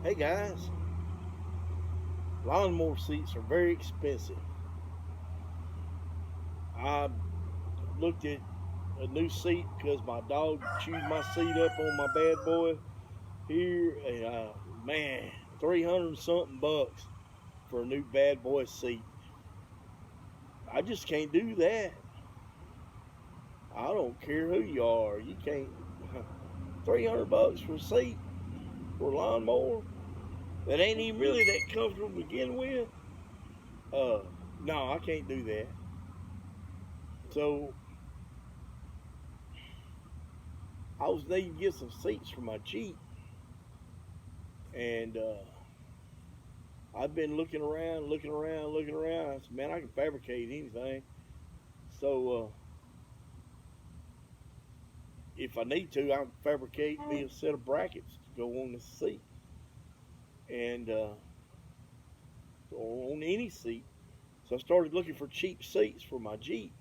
Hey guys, lawnmower seats are very expensive. I looked at a new seat because my dog chewed my seat up on my bad boy here, and man, 300 something bucks for a new bad boy seat. I just can't do that. I don't care who you are. You can't. 300 bucks for a seat for a lawnmower that ain't even really that comfortable to begin with. Uh, no, I can't do that. So I was needing to get some seats for my Jeep, and I've been looking around. I said, man, I can fabricate anything. So if I need to, I can fabricate me a set of brackets to go on the seat, and or on any seat. So I started looking for cheap seats for my Jeep.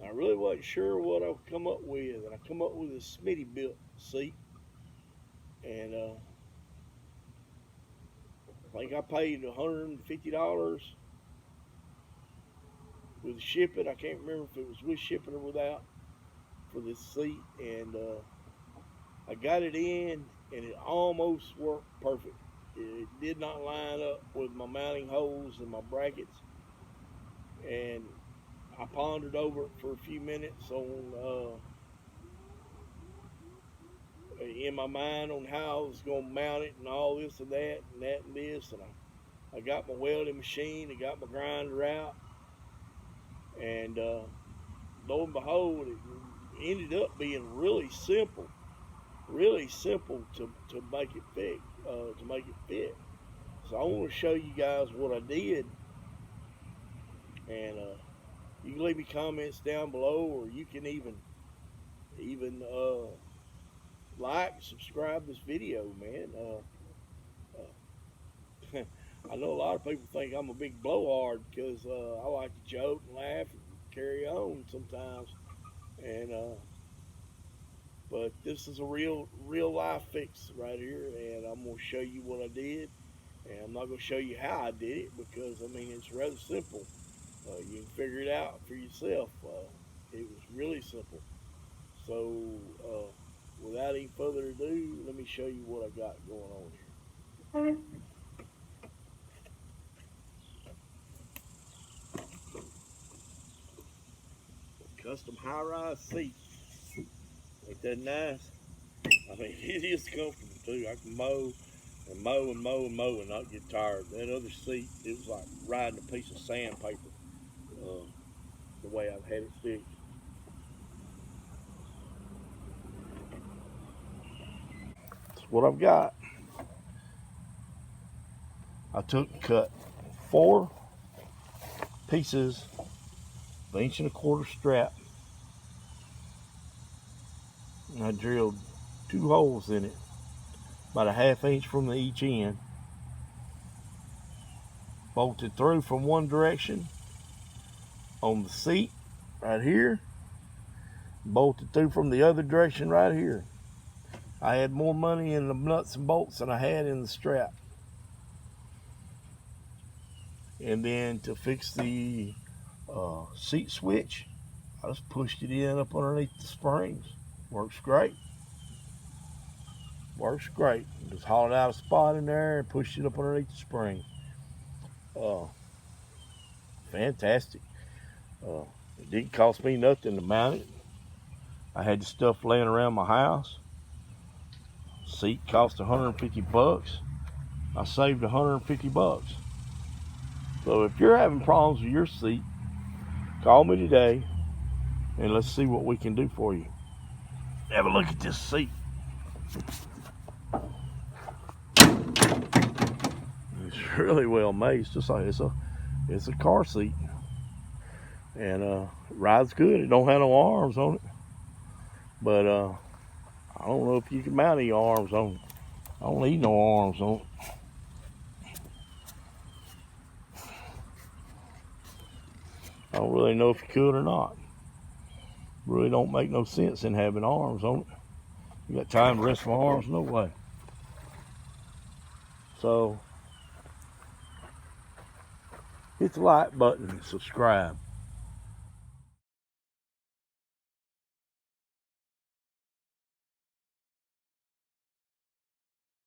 I really wasn't sure what I would come up with, and I come up with a Smittybuilt seat, and I think I paid $150 with shipping. I can't remember if it was with shipping or without for this seat, and I got it in, and it almost worked perfect. It did not line up with my mounting holes and my brackets, and I pondered over it for a few minutes on in my mind on how I was going to mount it and all this and that and that and this, and I got my welding machine, I got my grinder out, and lo and behold, it ended up being really simple to make it fit. So I want to show you guys what I did, and you can leave me comments down below, or you can even like, subscribe this video, man. I know a lot of people think I'm a big blowhard because I like to joke and laugh and carry on sometimes, and but this is a real life fix right here, and I'm gonna show you what I did, and I'm not gonna show you how I did it because I mean it's rather simple. You can figure it out for yourself. It was really simple. So without any further ado, let me show you what I got going on here. Custom high-rise seat. Ain't that nice? I mean, it is comfortable too. I can mow and mow and mow and mow and not get tired. That other seat, it was like riding a piece of sandpaper, the way I've had it fixed. That's what I've got. I took and cut 4 pieces of 1.25 inch strap, and I drilled 2 holes in it, about 1/2 inch from each end. Bolted through from one direction on the seat right here, bolted through from the other direction right here. I had more money in the nuts and bolts than I had in the strap. And then to fix the seat switch, I just pushed it in up underneath the springs. Works great. Works great. Just hollowed out a spot in there and pushed it up underneath the spring. Fantastic. It didn't cost me nothing to mount it. I had the stuff laying around my house. Seat cost 150 bucks. I saved 150 bucks. So if you're having problems with your seat, call me today and let's see what we can do for you. Have a look at this seat. It's really well made. It's just like it's a car seat, and it rides good. It don't have no arms on it, but I don't know if you can mount any arms on it. I don't need no arms on it. I don't really know if you could or not. Really don't make no sense in having arms on it. You got time to rest my arms? No way. So hit the like button and subscribe.